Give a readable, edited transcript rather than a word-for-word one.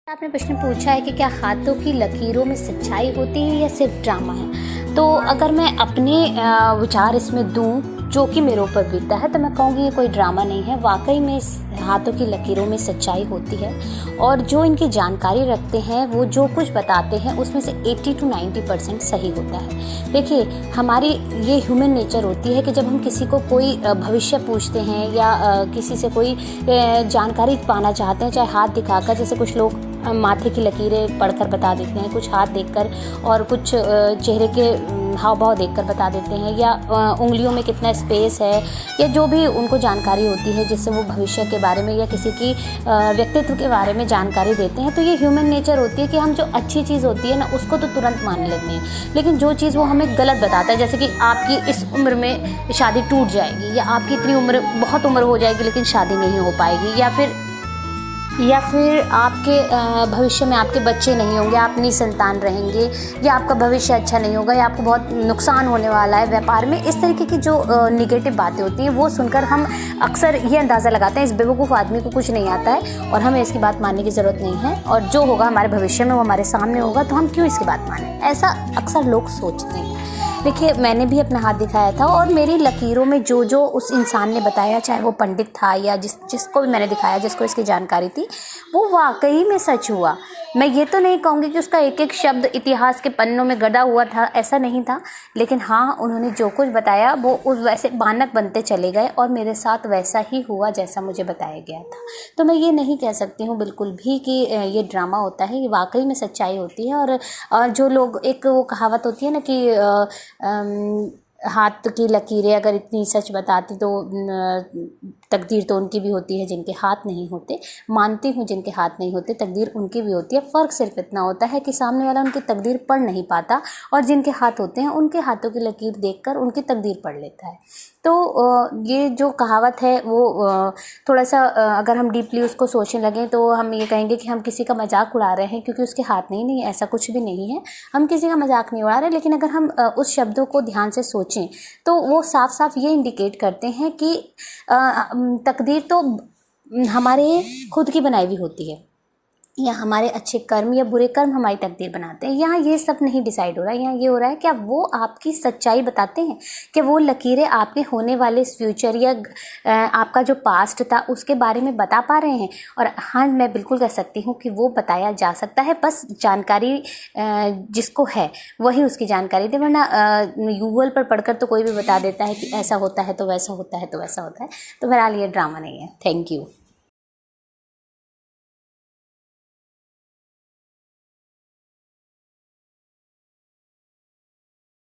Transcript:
आपने प्रश्न पूछा है कि क्या हाथों की लकीरों में सच्चाई होती है या सिर्फ ड्रामा है। तो अगर मैं अपने विचार इसमें दूं जो कि मेरे ऊपर बीतता है तो मैं कहूँगी ये कोई ड्रामा नहीं है। वाकई में इस हाथों की लकीरों में सच्चाई होती है और जो इनकी जानकारी रखते हैं वो जो कुछ बताते हैं उसमें से 80 to 90% सही होता है। देखिए, हमारी ये ह्यूमन नेचर होती है कि जब हम किसी को कोई भविष्य पूछते हैं या किसी से कोई जानकारी पाना चाहते हैं, चाहे हाथ दिखाकर, जैसे कुछ लोग माथे की लकीरें पढ़कर बता देते हैं, कुछ हाथ देखकर और कुछ चेहरे के हाव भाव देखकर बता देते हैं, या उंगलियों में कितना स्पेस है, या जो भी उनको जानकारी होती है जिससे वो भविष्य के बारे में या किसी की व्यक्तित्व के बारे में जानकारी देते हैं। तो ये ह्यूमन नेचर होती है कि हम जो अच्छी चीज़ होती है ना उसको तो तुरंत मान लेते हैं, लेकिन जो चीज़ वो हमें गलत बताता है, जैसे कि आपकी इस उम्र में शादी टूट जाएगी, या आपकी इतनी उम्र बहुत उम्र हो जाएगी लेकिन शादी नहीं हो पाएगी, या फिर आपके भविष्य में आपके बच्चे नहीं होंगे, आप निसंतान रहेंगे, या आपका भविष्य अच्छा नहीं होगा, या आपको बहुत नुकसान होने वाला है व्यापार में। इस तरीके की जो निगेटिव बातें होती हैं वो सुनकर हम अक्सर ये अंदाज़ा लगाते हैं इस बेवकूफ़ आदमी को कुछ नहीं आता है और हमें इसकी बात मानने की ज़रूरत नहीं है, और जो होगा हमारे भविष्य में वो हमारे सामने होगा, तो हम क्यों इसकी बात मानें, ऐसा अक्सर लोग सोचते हैं। देखिए, मैंने भी अपना हाथ दिखाया था और मेरी लकीरों में जो जो उस इंसान ने बताया, चाहे वो पंडित था या जिसको भी मैंने दिखाया, जिसको इसकी जानकारी थी, वो वाकई में सच हुआ। मैं ये तो नहीं कहूँगी कि उसका एक एक शब्द इतिहास के पन्नों में गड़ा हुआ था, ऐसा नहीं था, लेकिन हाँ, उन्होंने जो कुछ बताया वो उस वैसे मानक बनते चले गए और मेरे साथ वैसा ही हुआ जैसा मुझे बताया गया था। तो मैं ये नहीं कह सकती हूँ बिल्कुल भी कि ये ड्रामा होता है, ये वाकई में सच्चाई होती है। और जो लोग, एक वो कहावत होती है ना कि हाथ की लकीरें अगर इतनी सच बताती तो तकदीर तो उनकी भी होती है जिनके हाथ नहीं होते। मानती हूँ जिनके हाथ नहीं होते तकदीर उनकी भी होती है। फ़र्क सिर्फ इतना होता है कि सामने वाला उनकी तकदीर पढ़ नहीं पाता और जिनके हाथ होते हैं उनके हाथों की लकीर देखकर उनकी तकदीर पढ़ लेता है। तो ये जो कहावत है वो थोड़ा सा अगर हम डीपली उसको सोचने लगें तो हम ये कहेंगे कि हम किसी का मजाक उड़ा रहे हैं क्योंकि उसके हाथ नहीं, ऐसा कुछ भी नहीं है। हम किसी का मजाक नहीं उड़ा रहे, लेकिन अगर हम उस शब्दों को ध्यान से सोचें तो वो साफ साफ ये इंडिकेट करते हैं कि तकदीर तो हमारे खुद की बनाई हुई होती है, या हमारे अच्छे कर्म या बुरे कर्म हमारी तकदीर बनाते हैं। यहाँ ये सब नहीं डिसाइड हो रहा है, यहाँ ये हो रहा है क्या वो आपकी सच्चाई बताते हैं, कि वो लकीरें आपके होने वाले फ्यूचर या आपका जो पास्ट था उसके बारे में बता पा रहे हैं। और हाँ, मैं बिल्कुल कह सकती हूँ कि वो बताया जा सकता है, बस जानकारी जिसको है वही उसकी जानकारी दे, वरना गूगल पर पढ़कर तो कोई भी बता देता है कि ऐसा होता है तो वैसा होता है तो वैसा होता है। तो बहरहाल ये ड्रामा नहीं है। Thank you.